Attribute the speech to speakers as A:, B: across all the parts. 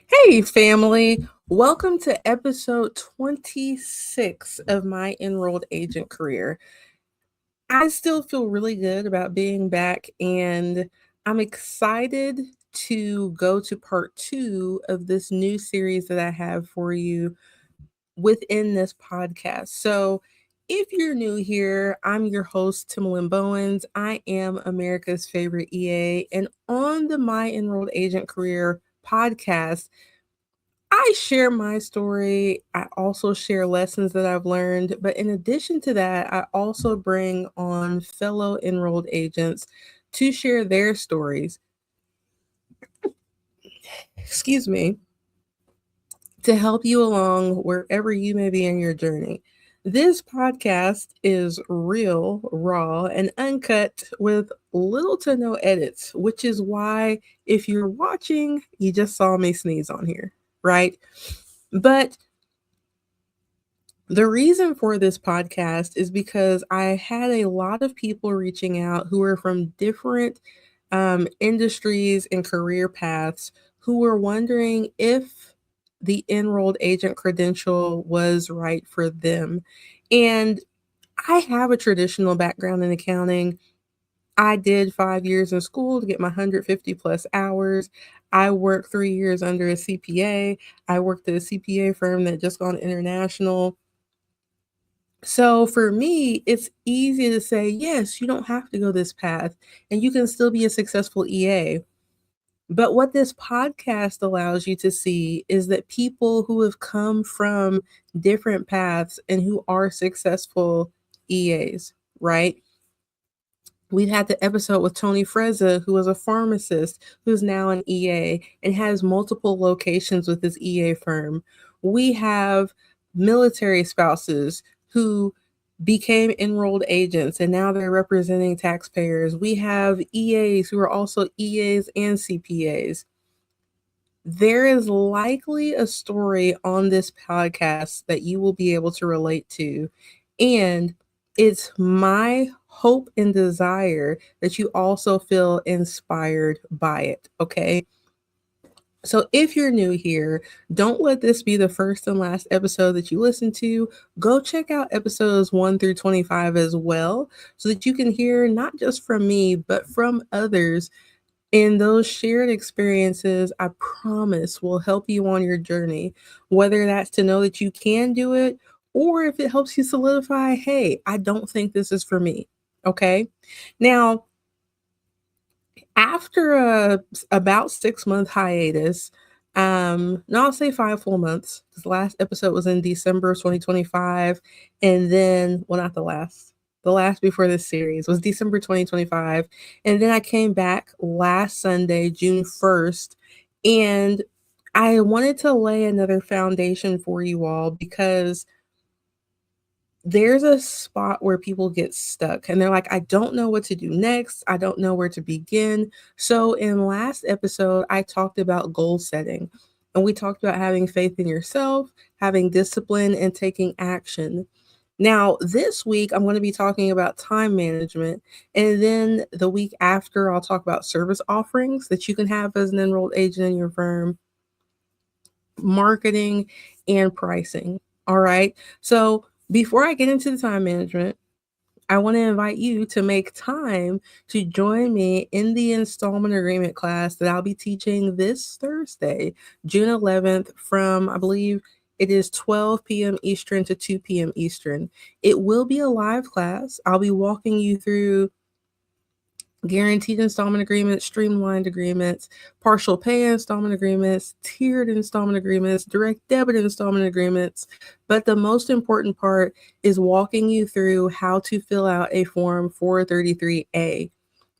A: Hey, family. Welcome to episode 26 of my enrolled agent career. I still feel really good about being back, and I'm excited to go to part two of this new series that I have for you within this podcast. So, if you're new here, I'm your host, Timalyn Bowens. I am America's favorite EA, and on the My Enrolled Agent Career podcast, I share my story. I also share lessons that I've learned. But in addition to that, I also bring on fellow enrolled agents to share their stories, excuse me, to help you along wherever you may be in your journey. This podcast is real, raw, and uncut with little to no edits, which is why if you're watching, you just saw me sneeze on here, right? But the reason for this podcast is because I had a lot of people reaching out who are from different industries and career paths who were wondering if the enrolled agent credential was right for them. And I have a traditional background in accounting. I did 5 years in school to get my 150 plus hours. I worked 3 years under a CPA. I worked at a CPA firm that just gone international. So for me, it's easy to say, yes, you don't have to go this path and you can still be a successful EA. But what this podcast allows you to see is that people who have come from different paths and who are successful EAs, right? We've had the episode with Tony Frezza, who is a pharmacist who's now an EA and has multiple locations with his EA firm. We have military spouses who became enrolled agents and now they're representing taxpayers. We have EAs who are also EAs and CPAs. There is likely a story on this podcast that you will be able to relate to. And it's my hope and desire that you also feel inspired by it. Okay. So if you're new here, don't let this be the first and last episode that you listen to. Go check out episodes 1 through 25 as well, so that you can hear not just from me, but from others. And those shared experiences, I promise, will help you on your journey, whether that's to know that you can do it or if it helps you solidify, hey, I don't think this is for me. Okay. Now, after about 6 month hiatus, no, I'll say 5 full months, because the last episode was in December of 2025. And then, well, not the last before this series was December 2025. And then I came back last Sunday, June 1st, and I wanted to lay another foundation for you all because there's a spot where people get stuck and they're like, I don't know what to do next. I don't know where to begin. So, in last episode, I talked about goal setting and we talked about having faith in yourself, having discipline, and taking action. Now, this week, I'm going to be talking about time management. And then the week after, I'll talk about service offerings that you can have as an enrolled agent in your firm, marketing, and pricing. All right. So, before I get into the time management, I want to invite you to make time to join me in the installment agreement class that I'll be teaching this Thursday, June 11th, from, I believe, it is 12 p.m. Eastern to 2 p.m. Eastern. It will be a live class. I'll be walking you through guaranteed installment agreements, streamlined agreements, partial pay installment agreements, tiered installment agreements, direct debit installment agreements. But the most important part is walking you through how to fill out a Form 433A.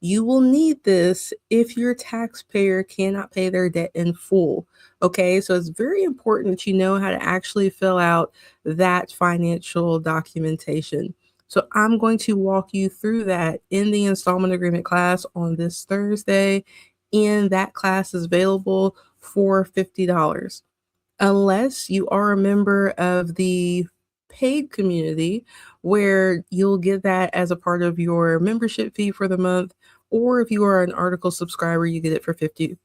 A: You will need this if your taxpayer cannot pay their debt in full. Okay, so it's very important that you know how to actually fill out that financial documentation. So I'm going to walk you through that in the installment agreement class on this Thursday. And that class is available for $50. Unless you are a member of the paid community, where you'll get that as a part of your membership fee for the month. Or if you are an article subscriber, you get it for 50%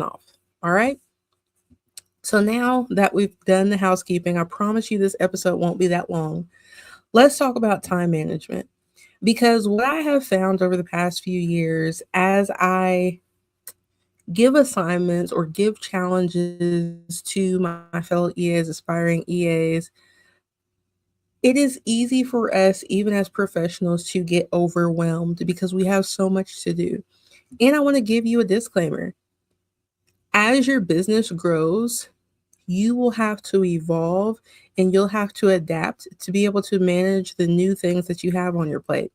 A: off. All right. So now that we've done the housekeeping, I promise you this episode won't be that long. Let's talk about time management. Because what I have found over the past few years, as I give assignments or give challenges to my fellow EAs, aspiring EAs, it is easy for us, even as professionals, to get overwhelmed because we have so much to do. And I want to give you a disclaimer: as your business grows, you will have to evolve and you'll have to adapt to be able to manage the new things that you have on your plate.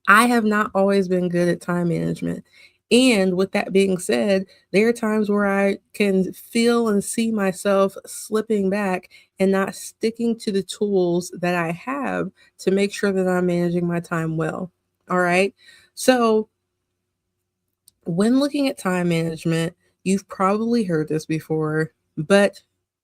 A: I have not always been good at time management. And with that being said, there are times where I can feel and see myself slipping back and not sticking to the tools that I have to make sure that I'm managing my time well. All right. So, when looking at time management, you've probably heard this before, but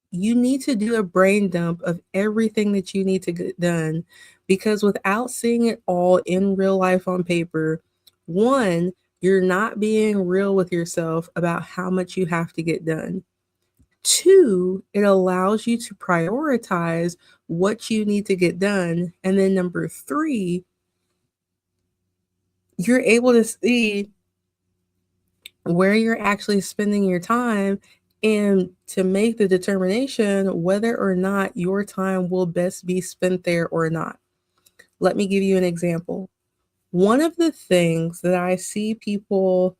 A: you need to do a brain dump of everything that you need to get done, because without seeing it all in real life on paper, one, you're not being real with yourself about how much you have to get done. Two, it allows you to prioritize what you need to get done. And then number three, you're able to see where you're actually spending your time and to make the determination whether or not your time will best be spent there or not. Let me give you an example. One of the things that I see people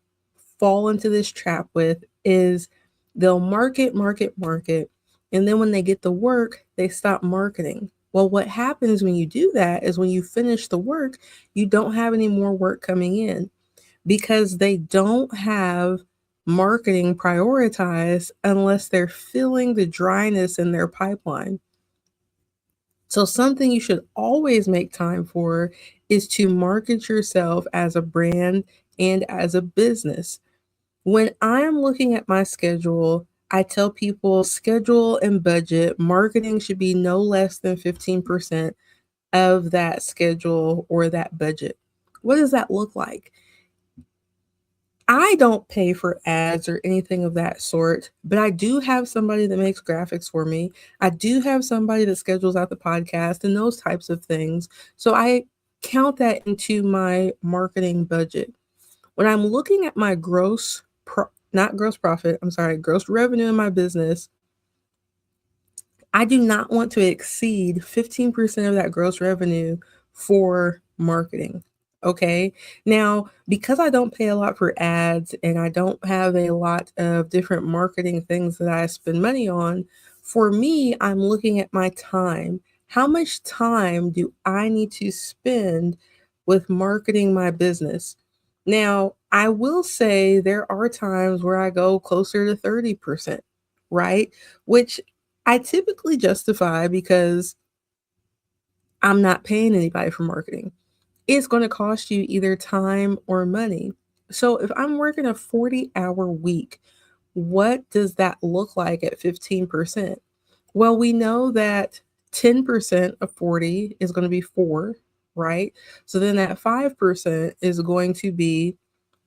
A: fall into this trap with is they'll market, and then when they get the work, they stop marketing. Well, what happens when you do that is when you finish the work, you don't have any more work coming in because they don't have marketing prioritized unless they're filling the dryness in their pipeline. So, something you should always make time for is to market yourself as a brand and as a business. When I'm looking at my schedule, I tell people schedule and budget. Marketing should be no less than 15% of that schedule or that budget. What does that look like? I don't pay for ads or anything of that sort, but I do have somebody that makes graphics for me. I do have somebody that schedules out the podcast and those types of things. So I count that into my marketing budget. When I'm looking at my not gross profit, I'm sorry, gross revenue in my business, I do not want to exceed 15% of that gross revenue for marketing. Okay. Now, because I don't pay a lot for ads and I don't have a lot of different marketing things that I spend money on, for me, I'm looking at my time. How much time do I need to spend with marketing my business? Now, I will say there are times where I go closer to 30%, right? Which I typically justify because I'm not paying anybody for marketing. It's going to cost you either time or money. So if I'm working a 40-hour week, what does that look like at 15%? Well, we know that 10% of 40 is going to be 4, right? So then that 5% is going to be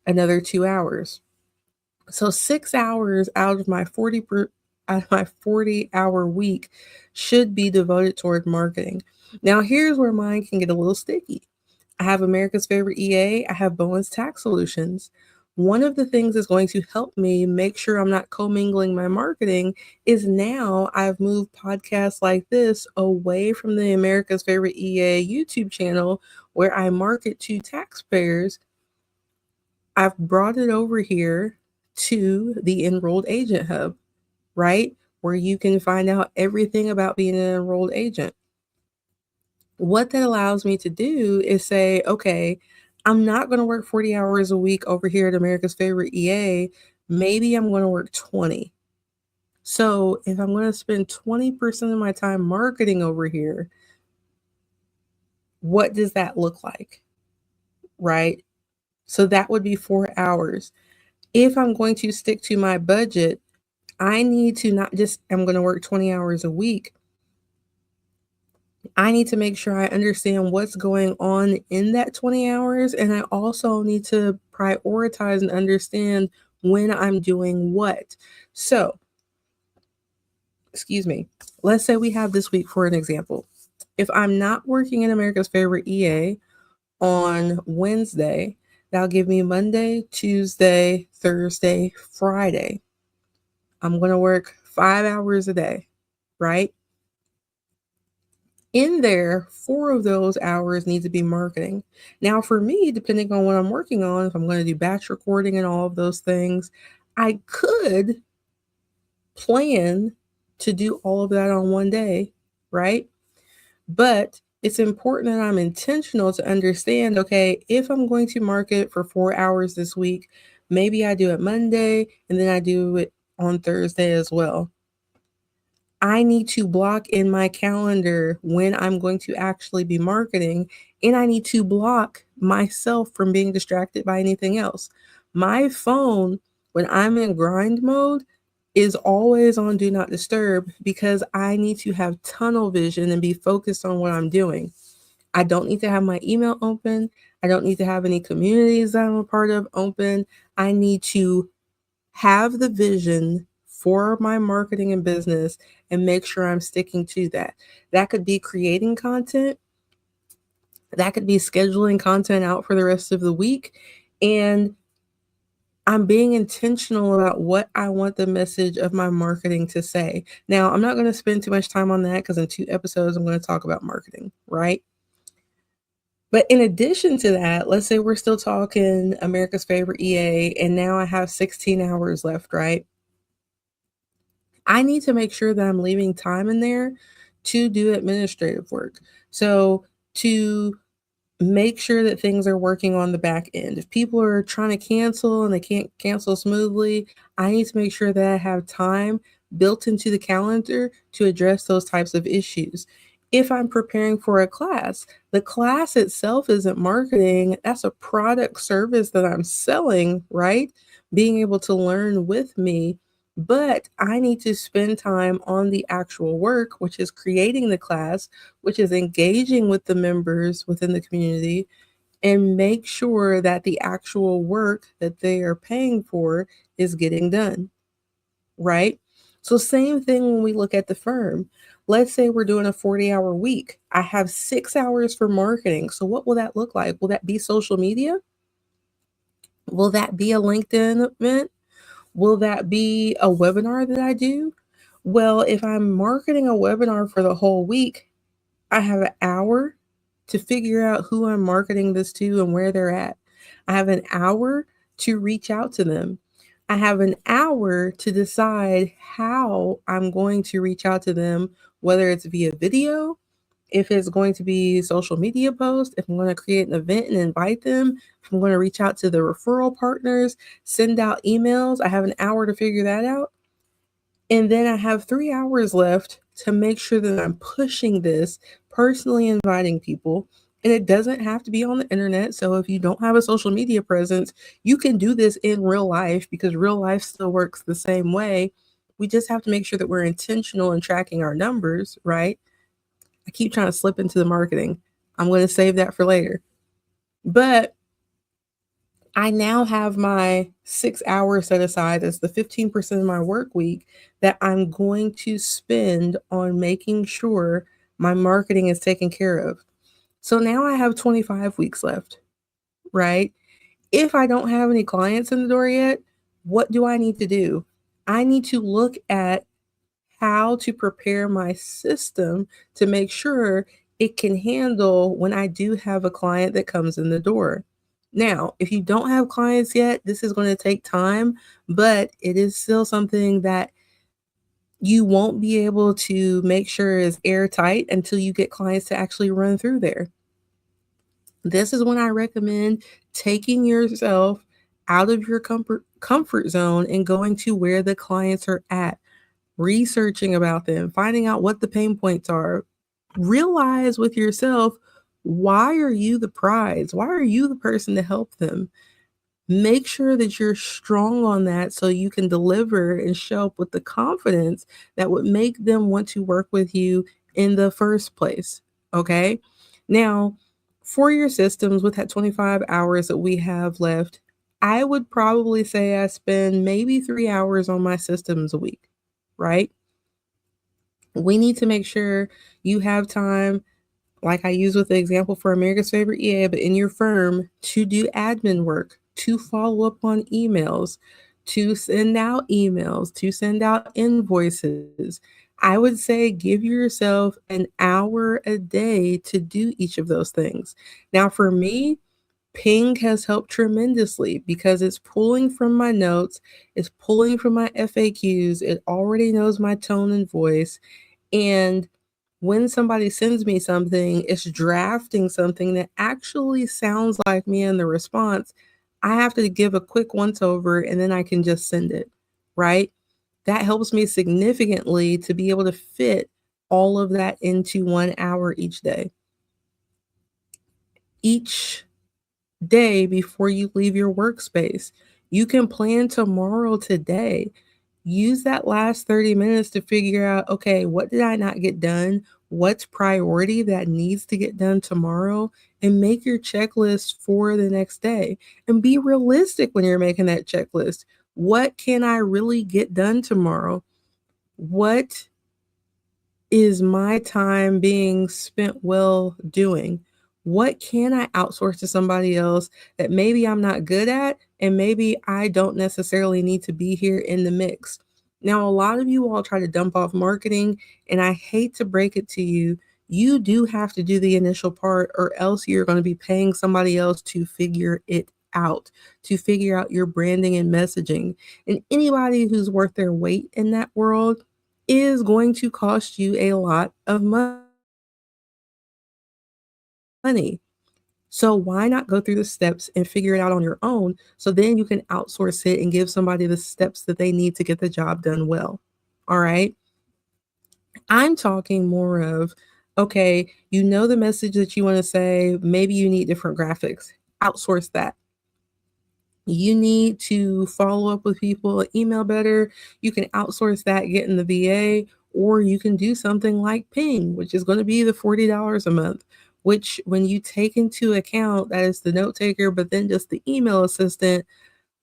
A: another 2 hours. So 6 hours out of my 40-hour week should be devoted toward marketing. Now here's where mine can get a little sticky. I have America's favorite EA, I have Bowens Tax Solutions. One of the things that's going to help me make sure I'm not commingling my marketing is now I've moved podcasts like this away from the America's favorite EA YouTube channel where I market to taxpayers. I've brought it over here to the Enrolled Agent Hub, right? Where you can find out everything about being an enrolled agent. What that allows me to do is say, okay, I'm not going to work 40 hours a week over here at America's favorite EA. Maybe I'm going to work 20. So if I'm going to spend 20% of my time marketing over here, what does that look like? Right? So that would be 4 hours. If I'm going to stick to my budget, I need to not just, I'm going to work 20 hours a week. I need to make sure I understand what's going on in that 20 hours. And I also need to prioritize and understand when I'm doing what. So excuse me, let's say we have this week for an example. If I'm not working in America's Favorite EA on Wednesday, that'll give me Monday, Tuesday, Thursday, Friday. I'm going to work 5 hours a day, right? In there, 4 of those hours need to be marketing. Now, for me, depending on what I'm working on, if I'm going to do batch recording and all of those things, I could plan to do all of that on one day, right? But it's important that I'm intentional to understand, okay, if I'm going to market for 4 hours this week, maybe I do it Monday and then I do it on Thursday as well. I need to block in my calendar when I'm going to actually be marketing, and I need to block myself from being distracted by anything else. My phone, when I'm in grind mode, is always on do not disturb because I need to have tunnel vision and be focused on what I'm doing. I don't need to have my email open. I don't need to have any communities that I'm a part of open. I need to have the vision for my marketing and business and make sure I'm sticking to that. That could be creating content, that could be scheduling content out for the rest of the week. And I'm being intentional about what I want the message of my marketing to say. Now, I'm not going to spend too much time on that because in 2 episodes, I'm going to talk about marketing, right? But in addition to that, let's say we're still talking America's Favorite EA, and now I have 16 hours left, right? I need to make sure that I'm leaving time in there to do administrative work. So, to make sure that things are working on the back end. If people are trying to cancel and they can't cancel smoothly, I need to make sure that I have time built into the calendar to address those types of issues. If I'm preparing for a class, the class itself isn't marketing, that's a product service that I'm selling, right? Being able to learn with me. But I need to spend time on the actual work, which is creating the class, which is engaging with the members within the community, and make sure that the actual work that they are paying for is getting done, right? So, same thing when we look at the firm. Let's say we're doing a 40-hour week. I have 6 hours for marketing. So, what will that look like? Will that be social media? Will that be a LinkedIn event? Will that be a webinar that I do? Well, if I'm marketing a webinar for the whole week, I have an hour to figure out who I'm marketing this to and where they're at. I have an hour to reach out to them. I have an hour to decide how I'm going to reach out to them, whether it's via video, if it's going to be social media posts, if I'm going to create an event and invite them, if I'm going to reach out to the referral partners, send out emails. I have an hour to figure that out. And then I have 3 hours left to make sure that I'm pushing this, personally inviting people. And it doesn't have to be on the internet. So if you don't have a social media presence, you can do this in real life because real life still works the same way. We just have to make sure that we're intentional in tracking our numbers, right? I keep trying to slip into the marketing. I'm going to save that for later. But I now have my 6 hours set aside as the 15% of my work week that I'm going to spend on making sure my marketing is taken care of. So now I have 25 weeks left, right? If I don't have any clients in the door yet, what do I need to do? I need to look at how to prepare my system to make sure it can handle when I do have a client that comes in the door. Now, if you don't have clients yet, this is going to take time, but it is still something that you won't be able to make sure is airtight until you get clients to actually run through there. This is when I recommend taking yourself out of your comfort zone and going to where the clients are at, researching about them, finding out what the pain points are. Realize with yourself, why are you the prize? Why are you the person to help them? Make sure that you're strong on that so you can deliver and show up with the confidence that would make them want to work with you in the first place. Okay. Now, for your systems with that 25 hours that we have left, I would probably say I spend maybe 3 hours on my systems a week, right? We need to make sure you have time, like I use with the example for America's Favorite EA, but in your firm, to do admin work, to follow up on emails, to send out emails, to send out invoices. I would say give yourself an hour a day to do each of those things. Now, for me, Ping has helped tremendously because it's pulling from my notes, it's pulling from my FAQs, it already knows my tone and voice. And when somebody sends me something, it's drafting something that actually sounds like me in the response. I have to give a quick once over and then I can just send it, right? That helps me significantly to be able to fit all of that into 1 hour each day. Each day before you leave your workspace, you can plan tomorrow today. Use that last 30 minutes to figure out, okay, what did I not get done? What's priority that needs to get done tomorrow? And make your checklist for the next day. And be realistic when you're making that checklist. What can I really get done tomorrow? What is my time being spent well doing? What can I outsource to somebody else that maybe I'm not good at and maybe I don't necessarily need to be here in the mix? Now, a lot of you all try to dump off marketing, and I hate to break it to you. You do have to do the initial part, or else you're going to be paying somebody else to figure it out, to figure out your branding and messaging. And anybody who's worth their weight in that world is going to cost you a lot of money. So why not go through the steps and figure it out on your own so then you can outsource it and give somebody the steps that they need to get the job done well? All right. I'm talking more of, okay, you know the message that you want to say, maybe you need different graphics. Outsource that. You need to follow up with people, email better. You can outsource that, get in the VA, or you can do something like Ping, which is going to be the $40 a month, which when you take into account that is the note taker, but then just the email assistant,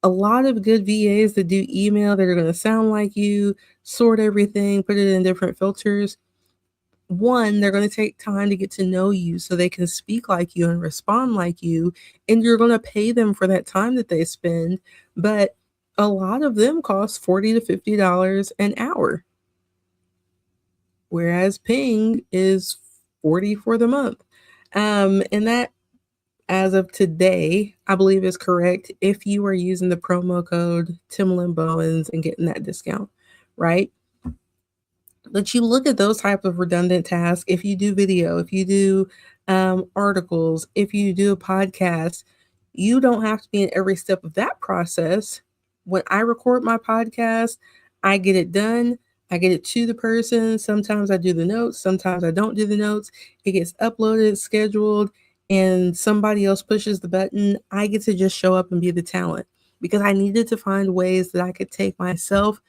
A: a lot of good VAs that do email that are going to sound like you, sort everything, put it in different filters. One, they're going to take time to get to know you so they can speak like you and respond like you. And you're going to pay them for that time that they spend. But a lot of them cost $40 to $50 an hour, whereas Ping is 40 for the month. And that, as of today, I believe is correct if you are using the promo code Timalyn Bowens and getting that discount, right? But you look at those type of redundant tasks. If you do video, if you do articles, if you do a podcast, you don't have to be in every step of that process. When I record my podcast, I get it done. I get it to the person. Sometimes I do the notes. Sometimes I don't do the notes. It gets uploaded, scheduled, and somebody else pushes the button. I get to just show up and be the talent because I needed to find ways that I could take myself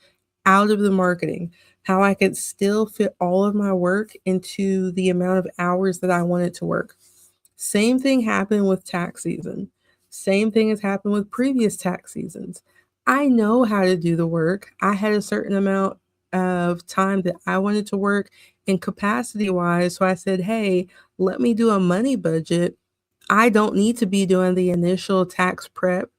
A: out of the marketing, how I could still fit all of my work into the amount of hours that I wanted to work. Same thing happened with tax season. Same thing has happened with previous tax seasons. I know how to do the work. I had a certain amount of time that I wanted to work in capacity wise. So I said, hey, let me do a money budget. I don't need to be doing the initial tax prep,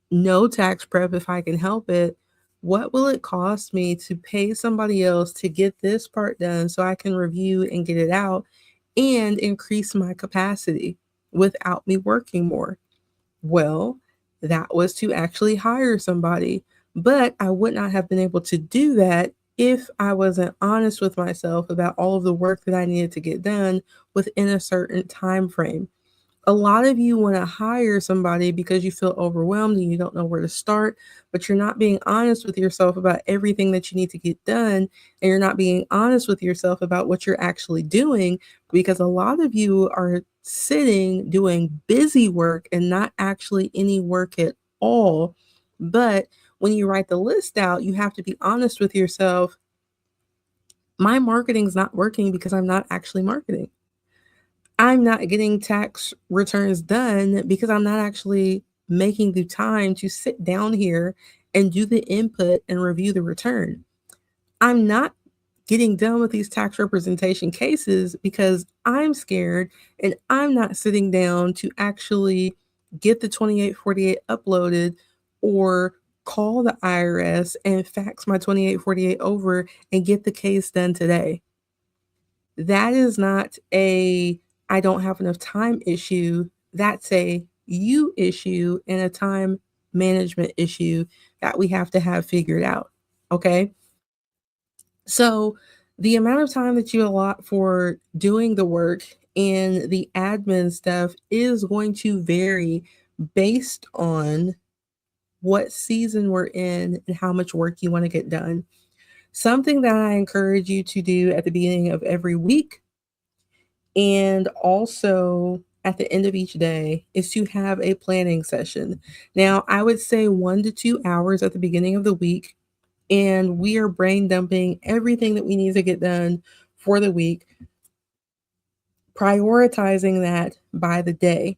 A: no tax prep if I can help it. What will it cost me to pay somebody else to get this part done so I can review and get it out and increase my capacity without me working more? Well, that was to actually hire somebody, but I would not have been able to do that if I wasn't honest with myself about all of the work that I needed to get done within a certain time frame. A lot of you want to hire somebody because you feel overwhelmed and you don't know where to start, but you're not being honest with yourself about everything that you need to get done. And you're not being honest with yourself about what you're actually doing because a lot of you are sitting doing busy work and not actually any work at all. But when you write the list out, you have to be honest with yourself. My marketing's not working because I'm not actually marketing. I'm not getting tax returns done because I'm not actually making the time to sit down here and do the input and review the return. I'm not getting done with these tax representation cases because I'm scared and I'm not sitting down to actually get the 2848 uploaded or call the IRS and fax my 2848 over and get the case done today. That is not a I don't have enough time issue. That's a you issue and a time management issue that we have to have figured out. Okay. So the amount of time that you allot for doing the work and the admin stuff is going to vary based on what season we're in and how much work you want to get done. Something that I encourage you to do at the beginning of every week and also at the end of each day is to have a planning session. Now, I would say 1 to 2 hours at the beginning of the week, and we are brain dumping everything that we need to get done for the week, prioritizing that by the day.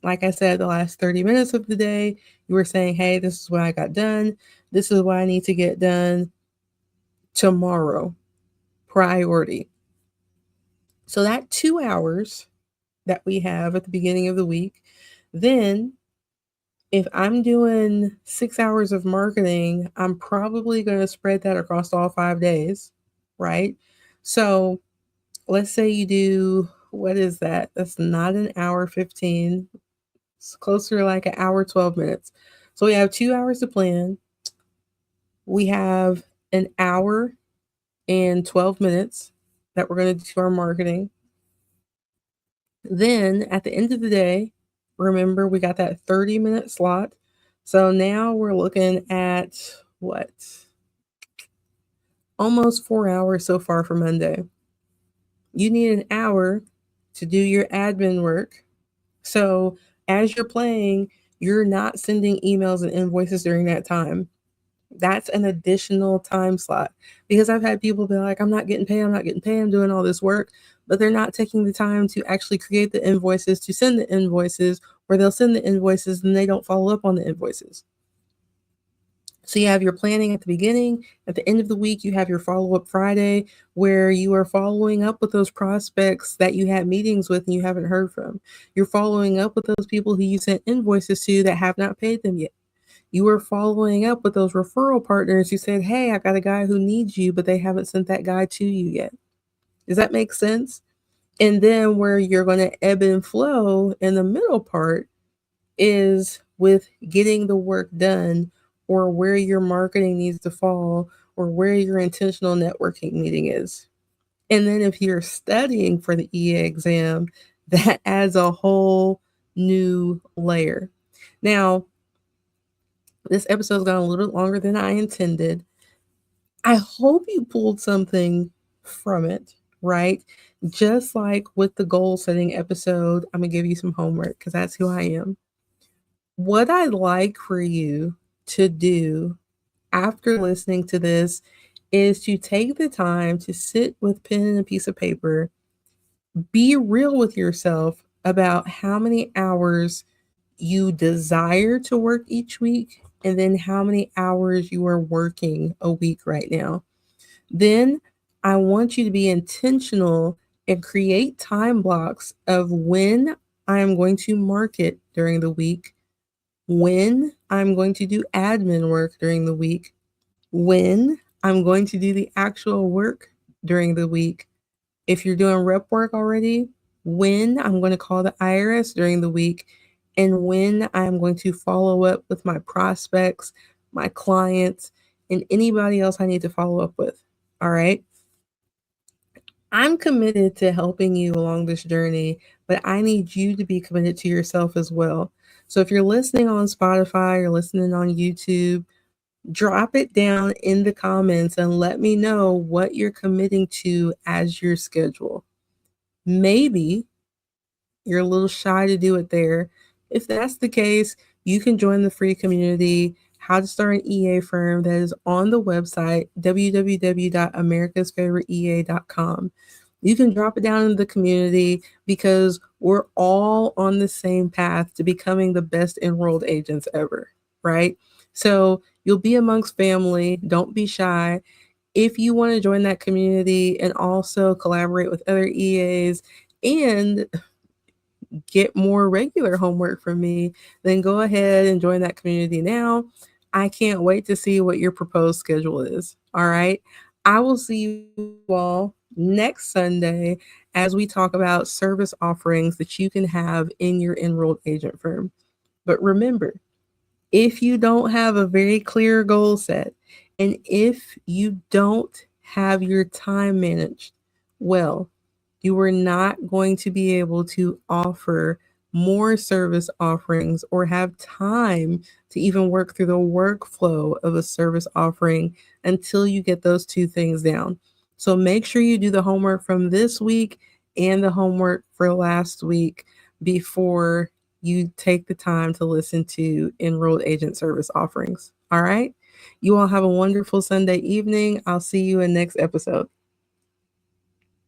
A: Like I said, the last 30 minutes of the day, you were saying, hey, this is what I got done. This is what I need to get done tomorrow. Priority. So that 2 hours that we have at the beginning of the week, then if I'm doing 6 hours of marketing, I'm probably going to spread that across all 5 days, right? So let's say you do, what is that? That's not an hour 15. It's closer to like an hour, 12 minutes. So we have 2 hours to plan. We have an hour and 12 minutes that we're going to do our marketing. Then at the end of the day, remember we got that 30-minute slot. So now we're looking at what? Almost 4 hours so far for Monday. You need an hour to do your admin work. So as you're playing, you're not sending emails and invoices during that time. That's an additional time slot because I've had people be like, I'm not getting paid. I'm doing all this work, but they're not taking the time to actually create the invoices, to send the invoices, or they'll send the invoices and they don't follow up on the invoices. So you have your planning at the beginning. At the end of the week, you have your follow-up Friday where you are following up with those prospects that you had meetings with and you haven't heard from. You're following up with those people who you sent invoices to that have not paid them yet. You are following up with those referral partners who said, hey, I got a guy who needs you, but they haven't sent that guy to you yet. Does that make sense? And then where you're going to ebb and flow in the middle part is with getting the work done or where your marketing needs to fall or where your intentional networking meeting is. And then if you're studying for the EA exam, that adds a whole new layer. Now, this episode's gone a little bit longer than I intended. I hope you pulled something from it, right? Just like with the goal setting episode, I'm going to give you some homework because that's who I am. What I'd like for you to do after listening to this is to take the time to sit with pen and a piece of paper, be real with yourself about how many hours you desire to work each week and then how many hours you are working a week right now. Then I want you to be intentional and create time blocks of when I am going to market during the week, when I'm going to do admin work during the week, when I'm going to do the actual work during the week. If you're doing rep work already, when I'm going to call the IRS during the week, and when I'm going to follow up with my prospects, my clients, and anybody else I need to follow up with. All right. I'm committed to helping you along this journey, but I need you to be committed to yourself as well. So if you're listening on Spotify or listening on YouTube, drop it down in the comments and let me know what you're committing to as your schedule. Maybe you're a little shy to do it there. If that's the case, you can join the free community, How to Start an EA Firm, that is on the website, www.americasfavoriteea.com. You can drop it down in the community because we're all on the same path to becoming the best enrolled agents ever, right? So you'll be amongst family. Don't be shy. If you want to join that community and also collaborate with other EAs and get more regular homework from me, then go ahead and join that community now. I can't wait to see what your proposed schedule is. All right. I will see you all next Sunday as we talk about service offerings that you can have in your enrolled agent firm. But remember, if you don't have a very clear goal set and if you don't have your time managed well, you are not going to be able to offer more service offerings or have time to even work through the workflow of a service offering until you get those two things down. So make sure you do the homework from this week and the homework for last week before you take the time to listen to enrolled agent service offerings. All right. You all have a wonderful Sunday evening. I'll see you in next episode.